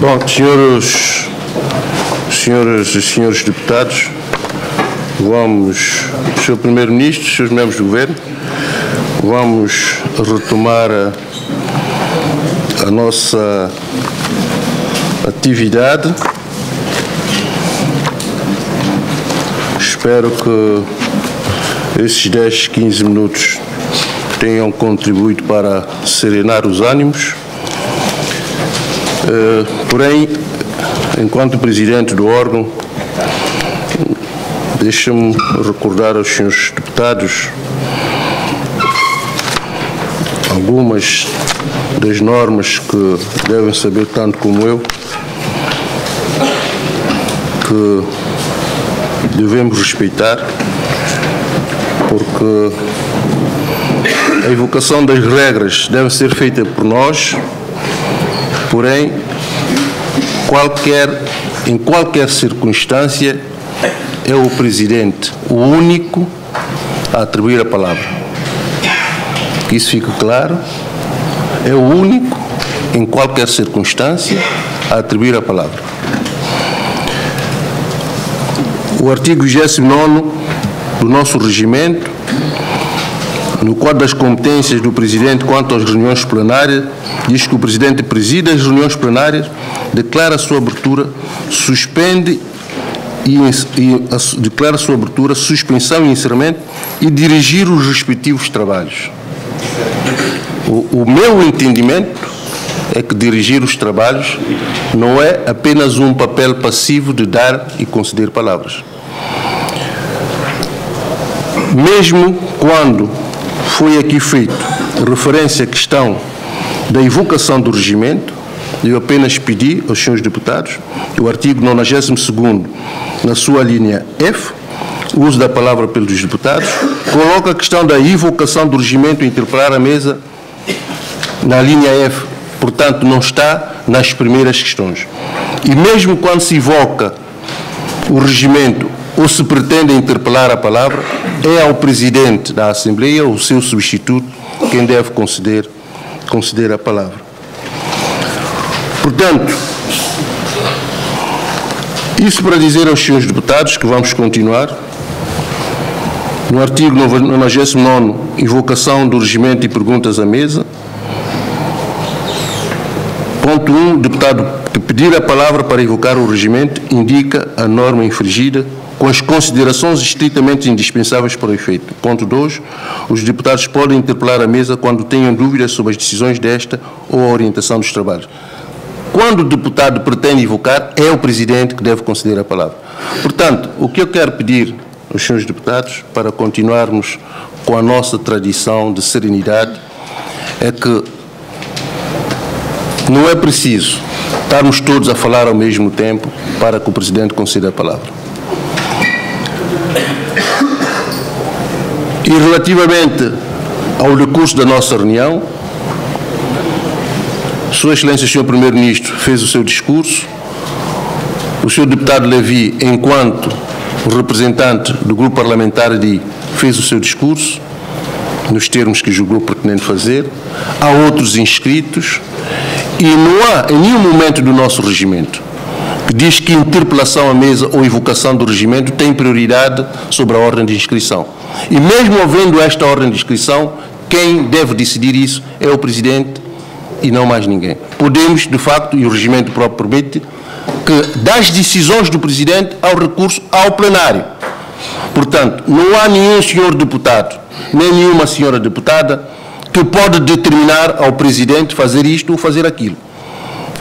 Bom, senhoras e senhores deputados, Sr. Primeiro-Ministro, Srs. membros do Governo, vamos retomar a nossa atividade. Espero que esses 10, 15 minutos tenham contribuído para serenar os ânimos. Porém, enquanto Presidente do órgão, deixa-me recordar aos senhores deputados algumas das normas que devem saber tanto como eu, que devemos respeitar, porque a evocação das regras deve ser feita por nós, porém, em qualquer circunstância, é o Presidente o único a atribuir a palavra. Que isso fique claro, é o único, em qualquer circunstância, a atribuir a palavra. O artigo 29º do nosso regimento, no quadro das competências do Presidente quanto às reuniões plenárias, diz que o Presidente preside as reuniões plenárias, declara a sua abertura, suspende declara a sua abertura, suspensão e encerramento e dirigir os respectivos trabalhos. O meu entendimento é que dirigir os trabalhos não é apenas um papel passivo de dar e conceder palavras. Mesmo quando foi aqui feito referência à questão da evocação do regimento, eu apenas pedi aos senhores deputados, o artigo 92º, na sua linha F, o uso da palavra pelos deputados, coloca a questão da evocação do regimento interpelar a mesa na linha F, portanto não está nas primeiras questões. E mesmo quando se evoca o regimento ou se pretende interpelar a palavra, é ao Presidente da Assembleia, ou seu substituto, quem deve conceder a palavra. Portanto, isso para dizer aos senhores deputados que vamos continuar. No artigo 99º, invocação do regimento e perguntas à mesa. Ponto 1, deputado que pedir a palavra para invocar o regimento indica a norma infringida com as considerações estritamente indispensáveis para o efeito. Ponto 2, os deputados podem interpelar a mesa quando tenham dúvidas sobre as decisões desta ou a orientação dos trabalhos. Quando o deputado pretende invocar, é o Presidente que deve conceder a palavra. Portanto, o que eu quero pedir aos senhores deputados, para continuarmos com a nossa tradição de serenidade, é que não é preciso estarmos todos a falar ao mesmo tempo para que o Presidente conceda a palavra. E relativamente ao decurso da nossa reunião, Sua Excelência, Sr. Primeiro-Ministro, fez o seu discurso. O Sr. Deputado Levi, enquanto representante do grupo parlamentar, fez o seu discurso, nos termos que julgou pertinente fazer. Há outros inscritos e não há em nenhum momento do nosso regimento que diz que interpelação à mesa ou evocação do regimento tem prioridade sobre a ordem de inscrição. E mesmo havendo esta ordem de inscrição, quem deve decidir isso é o Presidente e não mais ninguém. Podemos, de facto, e o regimento próprio permite, que das decisões do Presidente ao recurso ao plenário. Portanto, não há nenhum senhor deputado, nem nenhuma senhora deputada que pode determinar ao Presidente fazer isto ou fazer aquilo.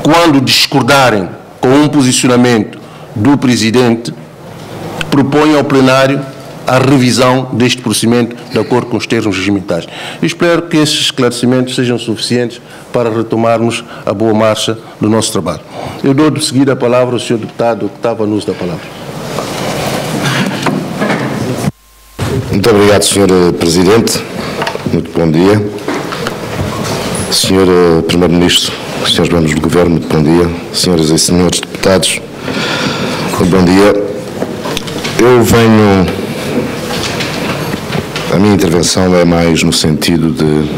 Quando discordarem com um posicionamento do Presidente, propõem ao plenário a revisão deste procedimento de acordo com os termos regimentais. Espero que esses esclarecimentos sejam suficientes para retomarmos a boa marcha do nosso trabalho. Eu dou de seguida a palavra ao Sr. Deputado Octávio Nunes da palavra. Muito obrigado, Sr. Presidente. Muito bom dia. Sr. Primeiro-Ministro, Srs. membros do Governo, muito bom dia. Senhoras e senhores deputados, muito bom dia. Eu venho... A minha intervenção é mais no sentido de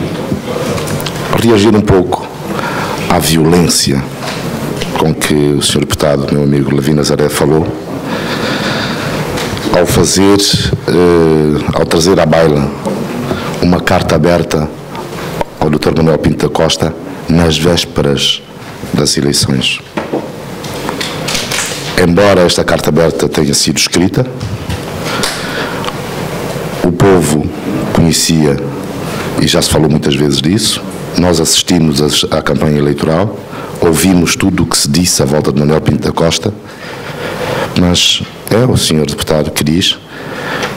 reagir um pouco à violência com que o Sr. Deputado, meu amigo Levi Nazaré, falou, ao trazer à baila uma carta aberta ao Dr. Manuel Pinto da Costa nas vésperas das eleições. Embora esta carta aberta tenha sido escrita, o povo conhecia, e já se falou muitas vezes disso, nós assistimos à campanha eleitoral, ouvimos tudo o que se disse à volta de Manuel Pinto da Costa, mas é o Sr. Deputado que diz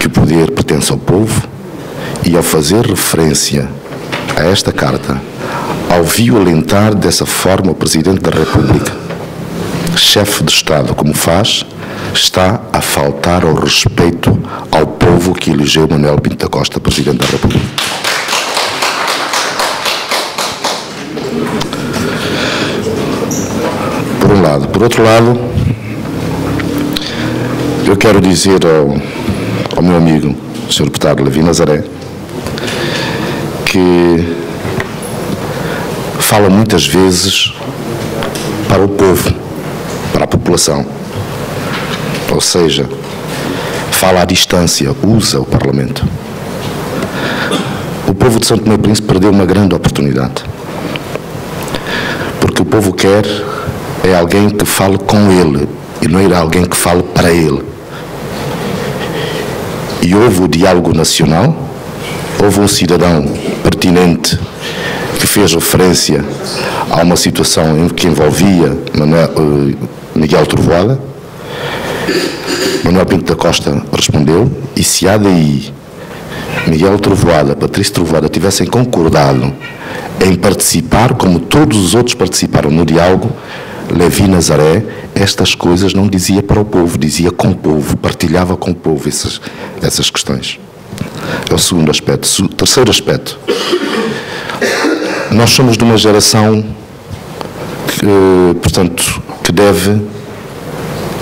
que o poder pertence ao povo e, ao fazer referência a esta carta, ao violentar dessa forma o Presidente da República, chefe de Estado, como faz, está a faltar ao respeito ao povo que elegeu Manuel Pinto da Costa, Presidente da República. Por um lado. Por outro lado, eu quero dizer ao meu amigo, o Sr. Deputado Levi Nazaré, que fala muitas vezes para o povo, para a população. Ou seja, fala à distância, usa o Parlamento. O povo de São Tomé e Príncipe perdeu uma grande oportunidade. Porque o povo quer é alguém que fale com ele e não é alguém que fale para ele. E houve o diálogo nacional, houve um cidadão pertinente que fez referência a uma situação que envolvia Miguel Trovoada. Manuel Pinto da Costa respondeu, e se há daí Miguel Trovoada, Patrício Trovoada tivessem concordado em participar, como todos os outros participaram no diálogo, Levi Nazaré estas coisas não dizia para o povo, dizia com o povo, partilhava com o povo essas questões. É o segundo aspecto. O terceiro aspecto. Nós somos de uma geração que deve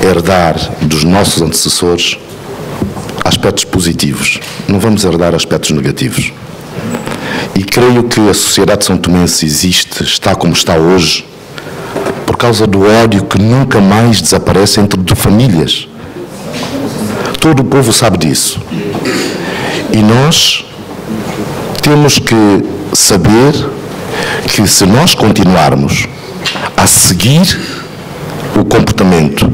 herdar dos nossos antecessores aspectos positivos. Não vamos herdar aspectos negativos. E creio que a sociedade são-tomense está como está hoje, por causa do ódio que nunca mais desaparece entre famílias. Todo o povo sabe disso. E nós temos que saber que, se nós continuarmos a seguir o comportamento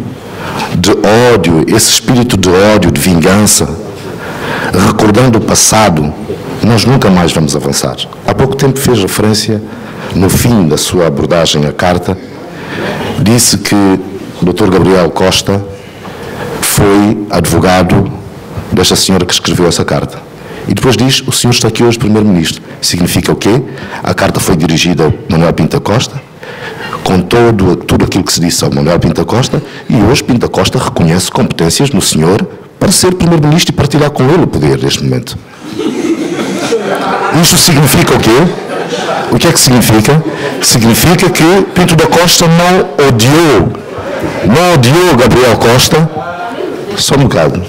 de ódio, esse espírito de ódio, de vingança, recordando o passado, nós nunca mais vamos avançar. Há pouco tempo fez referência, no fim da sua abordagem à carta, disse que o Dr. Gabriel Costa foi advogado desta senhora que escreveu essa carta. E depois diz, o senhor está aqui hoje Primeiro-Ministro. Significa o quê? A carta foi dirigida ao Manuel Pinto da Costa, com tudo aquilo que se disse ao Manuel Pinto da Costa, e hoje Pinto da Costa reconhece competências no senhor para ser Primeiro-Ministro e partilhar com ele o poder neste momento. Isso significa o quê? O que é que significa? Significa que Pinto da Costa não odiou Gabriel Costa, só um bocado.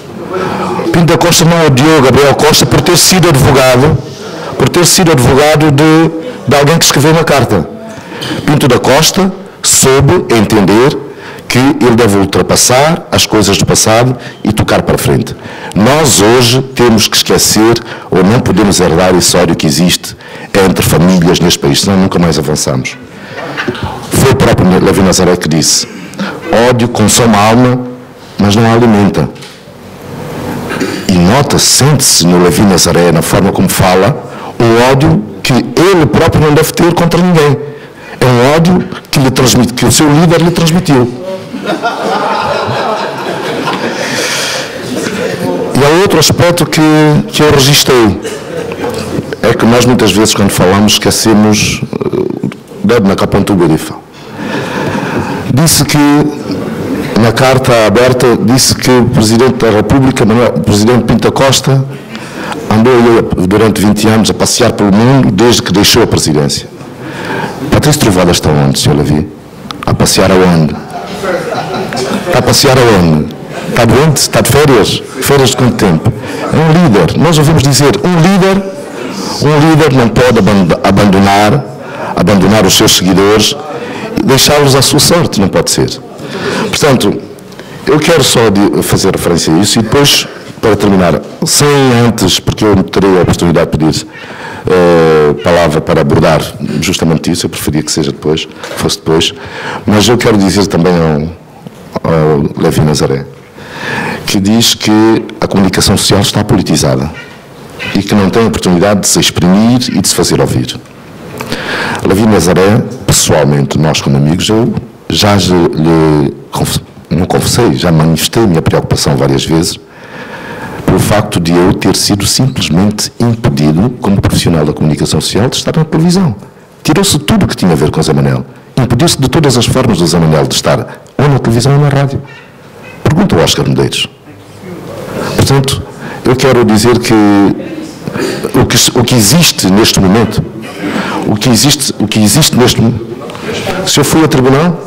Pinto da Costa não odiou Gabriel Costa por ter sido advogado de alguém que escreveu uma carta. Pinto da Costa soube entender que ele deve ultrapassar as coisas do passado e tocar para frente. Nós hoje temos que esquecer, ou não podemos herdar esse ódio que existe entre famílias neste país, senão nunca mais avançamos. Foi o próprio Levi Nazaré que disse, ódio consome a alma, mas não a alimenta. E nota-se, sente-se no Levi Nazaré, na forma como fala, o ódio que ele próprio não deve ter contra ninguém. É um ódio que o seu líder lhe transmitiu. E há outro aspecto que eu registrei. É que nós muitas vezes, quando falamos, esquecemos dedo na capantuba. Disse que, na carta aberta, disse que o Presidente da República, o Presidente Pinto da Costa, andou durante 20 anos a passear pelo mundo desde que deixou a presidência. Patrício Trovoada está onde, Sr. Levi? A passear aonde? Está a passear aonde? Está doente? Está de férias? Férias de quanto tempo? É um líder. Nós ouvimos dizer, um líder não pode abandonar os seus seguidores deixá-los à sua sorte, não pode ser. Portanto, eu quero só fazer referência a isso e depois, para terminar, sem antes, porque eu terei a oportunidade de pedir palavra para abordar justamente isso, eu preferia que seja depois, fosse depois, mas eu quero dizer também ao Levi Nazaré, que diz que a comunicação social está politizada e que não tem oportunidade de se exprimir e de se fazer ouvir. Levi Nazaré, pessoalmente, nós como amigos, eu já não confessei, já manifestei a minha preocupação várias vezes pelo facto de eu ter sido simplesmente impedido, como profissional da comunicação social, de estar na televisão. Tirou-se tudo o que tinha a ver com o Zé Manel. Impediu-se de todas as formas do Zé Manel de estar ou na televisão ou na rádio. Pergunta ao Oscar Medeiros. Portanto, eu quero dizer que o que existe neste momento, o que existe neste momento, se eu fui a tribunal,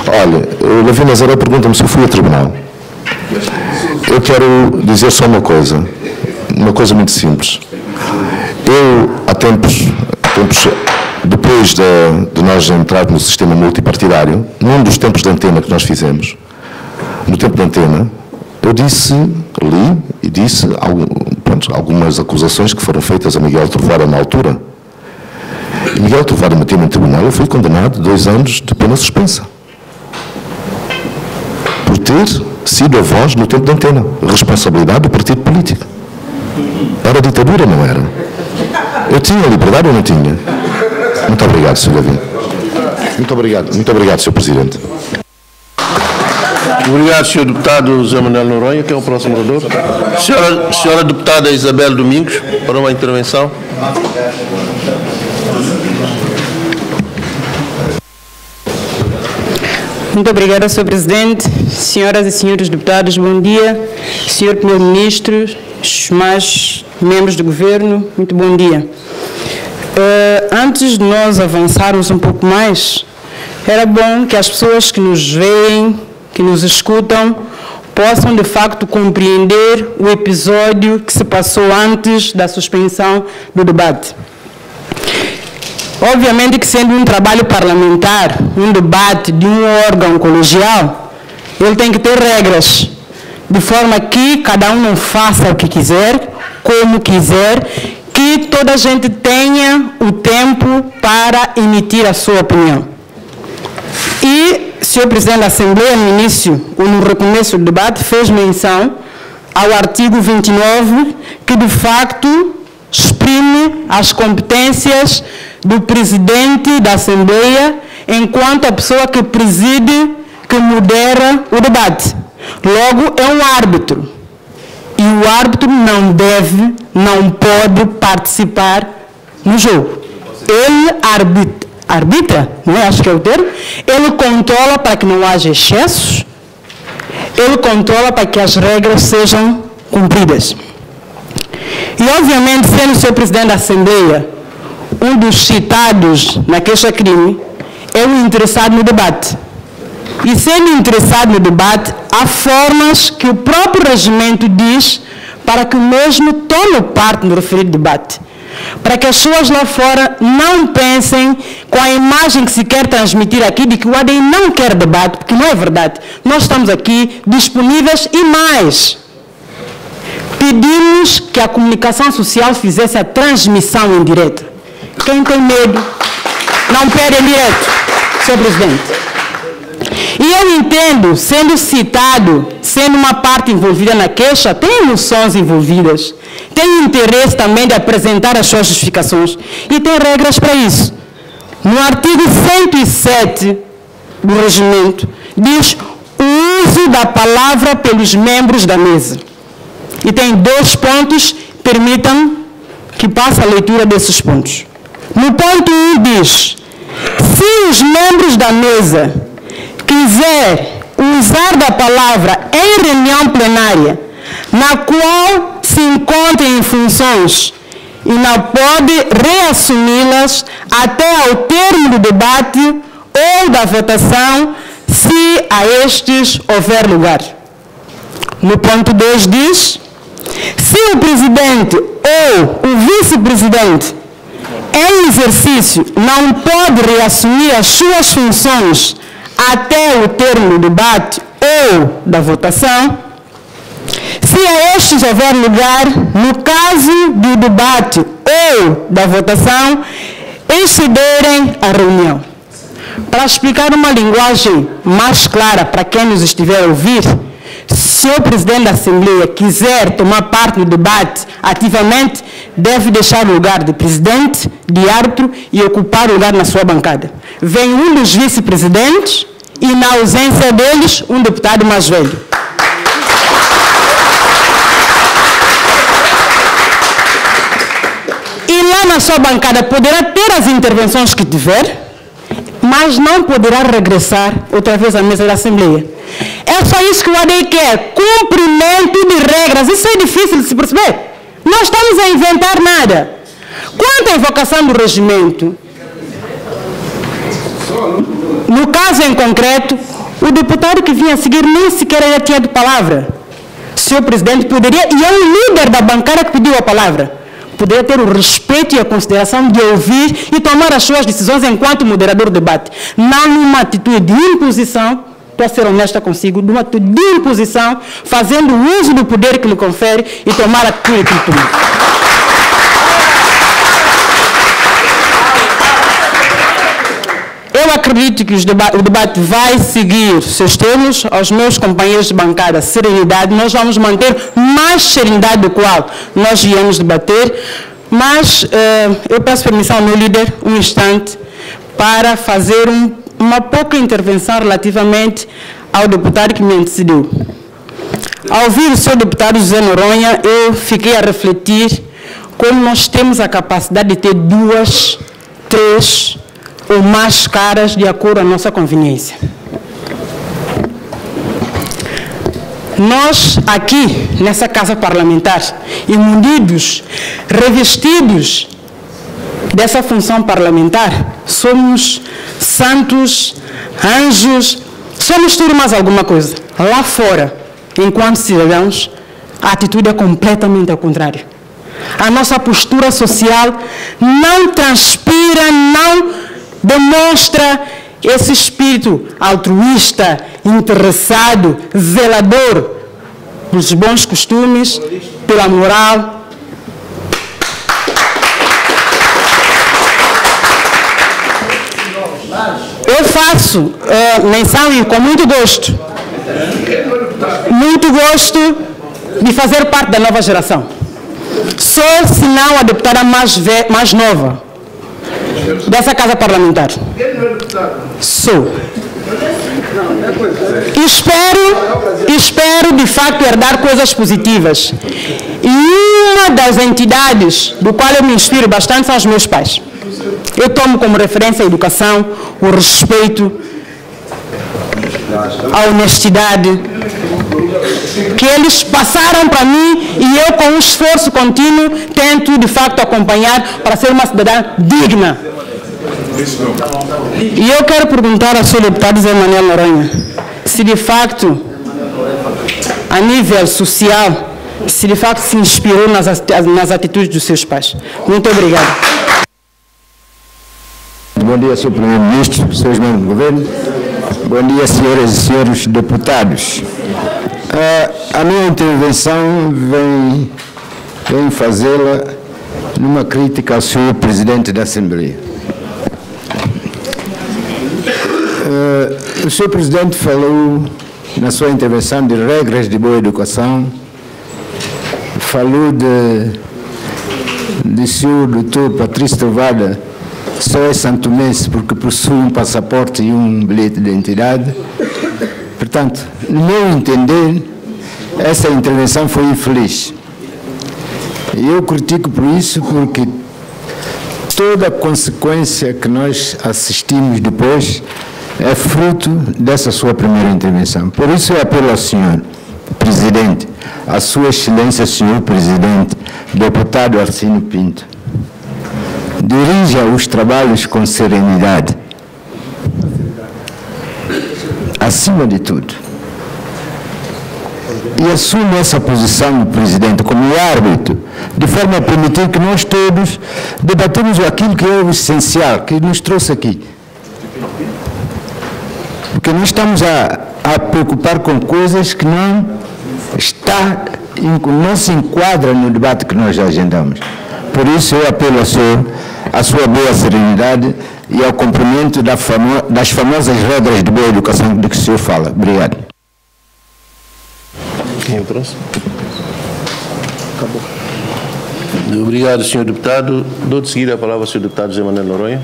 olha, o Levi Nazaré pergunta-me se eu fui a tribunal. Eu quero dizer só uma coisa muito simples. Eu, há tempos depois de nós entrarmos no sistema multipartidário, num dos tempos de antena que nós fizemos, no tempo de antena, eu li e disse algumas acusações que foram feitas a Miguel Trovoada na altura. E Miguel Trovoada meteu-me em tribunal e foi condenado a 2 anos de pena suspensa. Por ter sido a voz no tempo de antena. Responsabilidade do partido político. Era ditadura, não era? Eu tinha liberdade ou não tinha? Muito obrigado, Sr. Levi. Muito obrigado, Sr. Presidente. Obrigado, Sr. Deputado Zé Manuel Noronha, que é o próximo orador. Senhora Deputada Isabel Domingos, para uma intervenção. Muito obrigada, Sr. Presidente. Senhoras e senhores deputados, bom dia. Senhor Primeiro-Ministro, os mais membros do Governo, muito bom dia. Antes de nós avançarmos um pouco mais, era bom que as pessoas que nos veem, que nos escutam, possam de facto compreender o episódio que se passou antes da suspensão do debate. Obviamente que, sendo um trabalho parlamentar, um debate de um órgão colegial, ele tem que ter regras, de forma que cada um não faça o que quiser, como quiser, que toda a gente tenha o tempo para emitir a sua opinião. E, Sr. Presidente da Assembleia, no início, ou no recomeço do debate, fez menção ao artigo 29, que de facto exprime as competências do Presidente da Assembleia enquanto a pessoa que preside, que modera o debate. Logo, é um árbitro. E o árbitro não deve, não pode participar no jogo. Ele arbitra, não é? Acho que é o termo. Ele controla para que não haja excessos. Ele controla para que as regras sejam cumpridas. E, obviamente, sendo o Sr. Presidente da Assembleia um dos citados na queixa-crime, é o interessado no debate. E, sendo interessado no debate, há formas que o próprio regimento diz para que o mesmo tome parte no referido debate. Para que as pessoas lá fora não pensem com a imagem que se quer transmitir aqui de que o ADI não quer debate, porque não é verdade. Nós estamos aqui disponíveis e mais. Pedimos que a comunicação social fizesse a transmissão em direto. Quem tem medo não perde em direto, Sr. Presidente. E eu entendo, sendo citado, sendo uma parte envolvida na queixa, tem emoções envolvidas, tem interesse também de apresentar as suas justificações e tem regras para isso. No artigo 107 do regimento, diz o uso da palavra pelos membros da mesa. E tem 2 pontos, permitam que passe a leitura desses pontos. No ponto 1 diz, se os membros da mesa quiser usar da palavra em reunião plenária, na qual se encontrem em funções e não pode reassumi-las até ao termo do debate ou da votação, se a estes houver lugar. No ponto 2 diz, se o presidente ou o vice-presidente em exercício, não pode reassumir as suas funções até o termo do debate ou da votação, se a estes houver lugar, no caso do debate ou da votação, excederem a reunião. Para explicar uma linguagem mais clara para quem nos estiver a ouvir, se o presidente da Assembleia quiser tomar parte no debate ativamente, deve deixar o lugar de presidente, de árbitro e ocupar o lugar na sua bancada. Vem um dos vice-presidentes e, na ausência deles, um deputado mais velho. E lá na sua bancada poderá ter as intervenções que tiver, mas não poderá regressar outra vez à mesa da Assembleia. É só isso que o ADI quer, cumprimento de regras. Isso é difícil de se perceber. Não estamos a inventar nada. Quanto à invocação do regimento, no caso em concreto, o deputado que vinha a seguir nem sequer já tinha de palavra. Senhor presidente, poderia, e é o líder da bancada que pediu a palavra, poderia ter o respeito e a consideração de ouvir e tomar as suas decisões enquanto moderador do debate. Não numa atitude de imposição, para ser honesta consigo, numa atitude de imposição, fazendo uso do poder que lhe confere e tomar a atitude que lhe tomou. Eu acredito que o debate vai seguir seus termos. Aos meus companheiros de bancada, serenidade. Nós vamos manter mais serenidade do qual nós viemos debater. Mas eu peço permissão ao meu líder, um instante, para fazer uma pouca intervenção relativamente ao deputado que me antecedeu. Ao ouvir o senhor deputado José Noronha, eu fiquei a refletir como nós temos a capacidade de ter 2, 3 ou mais caras de acordo com a nossa conveniência. Nós aqui, nessa casa parlamentar, imunidos, revestidos dessa função parlamentar, somos santos, anjos, somos tudo mais alguma coisa. Lá fora, enquanto cidadãos, a atitude é completamente ao contrário. A nossa postura social não transpira, não demonstra esse espírito altruísta, interessado, zelador pelos bons costumes, pela moral. Eu faço menção e com muito gosto de fazer parte da nova geração. Sou, se não, a deputada mais nova dessa casa parlamentar. Sou. Espero de facto herdar coisas positivas. E uma das entidades do qual eu me inspiro bastante são os meus pais. Eu tomo como referência a educação, o respeito, a honestidade, que eles passaram para mim e eu, com um esforço contínuo, tento de facto acompanhar para ser uma cidadã digna. E eu quero perguntar ao senhor deputado Zé Manuel Noronha se de facto, a nível social, se de facto se inspirou nas atitudes dos seus pais. Muito obrigado. Bom dia, senhor primeiro-ministro, senhores membros do governo. Bom dia, senhoras e senhores deputados. A minha intervenção vem fazê-la numa crítica ao senhor presidente da Assembleia. O senhor presidente falou na sua intervenção de regras de boa educação, falou de senhor doutor Patrício Tovada, só é santomense porque possui um passaporte e um bilhete de identidade. Portanto, no meu entender, essa intervenção foi infeliz. E eu critico por isso, porque toda a consequência que nós assistimos depois é fruto dessa sua primeira intervenção. Por isso eu apelo ao senhor presidente, à sua excelência, senhor presidente, deputado Arcínio Pinto, dirija os trabalhos com serenidade, acima de tudo, e assume essa posição do presidente como árbitro, de forma a permitir permitir que nós todos debatamos aquilo que é o essencial, que nos trouxe aqui. Porque nós estamos a preocupar com coisas que não se enquadra no debate que nós já agendamos. Por isso eu apelo à sua boa serenidade e ao cumprimento das famosas regras de boa educação de que o senhor fala. Obrigado. Quem é o próximo? Acabou. Obrigado, senhor deputado. Dou de seguida a palavra ao senhor deputado José Manuel Noronha.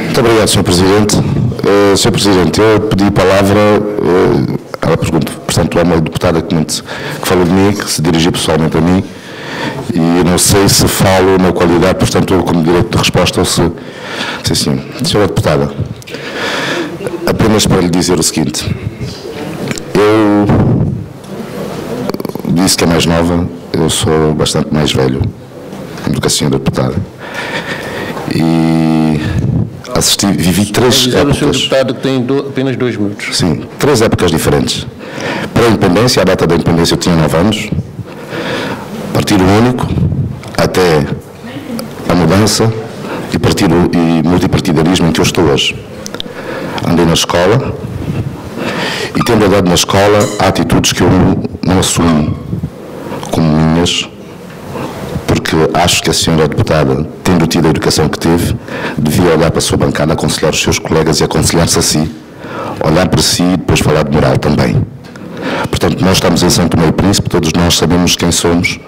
Muito obrigado, Sr. Presidente. Sr. Presidente, eu pedi a palavra, ela pergunta, portanto, há uma deputada que falou de mim, que se dirigiu pessoalmente a mim, e não sei se falo na qualidade, portanto, eu como direito de resposta ou se sim. Senhora deputada, apenas para lhe dizer o seguinte, eu disse que é mais nova, eu sou bastante mais velho do que a senhora deputada, e vivi 3 épocas. O senhor deputado tem apenas 2 minutos. Sim, 3 épocas diferentes. Para a independência, a data da independência eu tinha 9 anos, partido único, até a mudança e multipartidarismo em que eu estou hoje. Andei na escola e tendo andado na escola, há atitudes que eu não assumo como minhas, porque acho que a senhora deputada, tendo tido a educação que teve, devia olhar para a sua bancada, aconselhar os seus colegas e aconselhar-se a si, olhar para si e depois falar de moral também. Portanto, nós estamos em São Tomé e Príncipe, todos nós sabemos quem somos,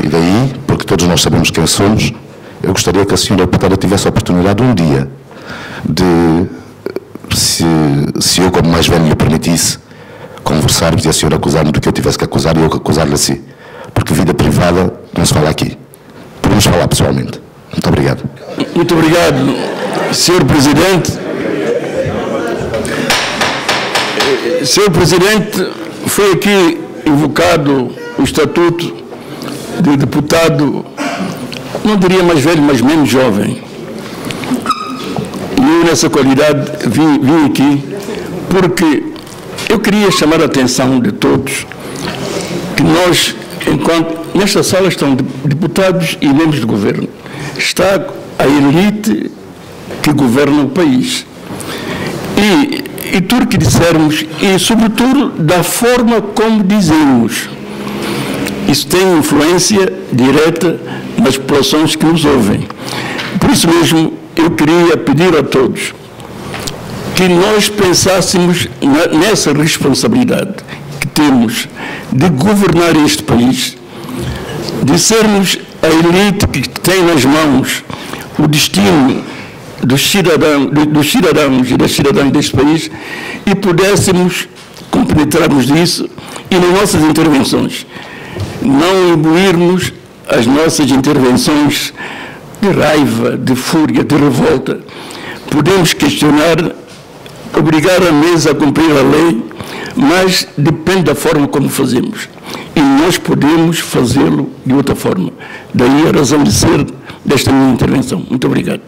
e daí, porque todos nós sabemos quem somos, eu gostaria que a senhora deputada tivesse a oportunidade um dia de, se eu como mais velho lhe permitisse, conversarmos e a senhora acusar-me do que eu tivesse que acusar e eu acusar-lhe a si. Porque vida privada não se fala aqui. Podemos falar pessoalmente. Muito obrigado. Muito obrigado, Sr. Presidente. Sr. Presidente, foi aqui invocado o estatuto de deputado, não diria mais velho, mas menos jovem. E eu, nessa qualidade, vim aqui porque eu queria chamar a atenção de todos que nós, enquanto nesta sala estão deputados e membros do governo, está a elite que governa o país. E tudo que dissermos, e sobretudo da forma como dizemos, isso tem influência direta nas populações que nos ouvem. Por isso mesmo, eu queria pedir a todos que nós pensássemos nessa responsabilidade que temos de governar este país, de sermos a elite que tem nas mãos o destino dos cidadãos e das cidadãs deste país e pudéssemos compenetrarmos disso e nas nossas intervenções não imbuirmos as nossas intervenções de raiva, de fúria, de revolta. Podemos questionar, obrigar a mesa a cumprir a lei, mas depende da forma como fazemos. E nós podemos fazê-lo de outra forma. Daí a razão de ser desta minha intervenção. Muito obrigado.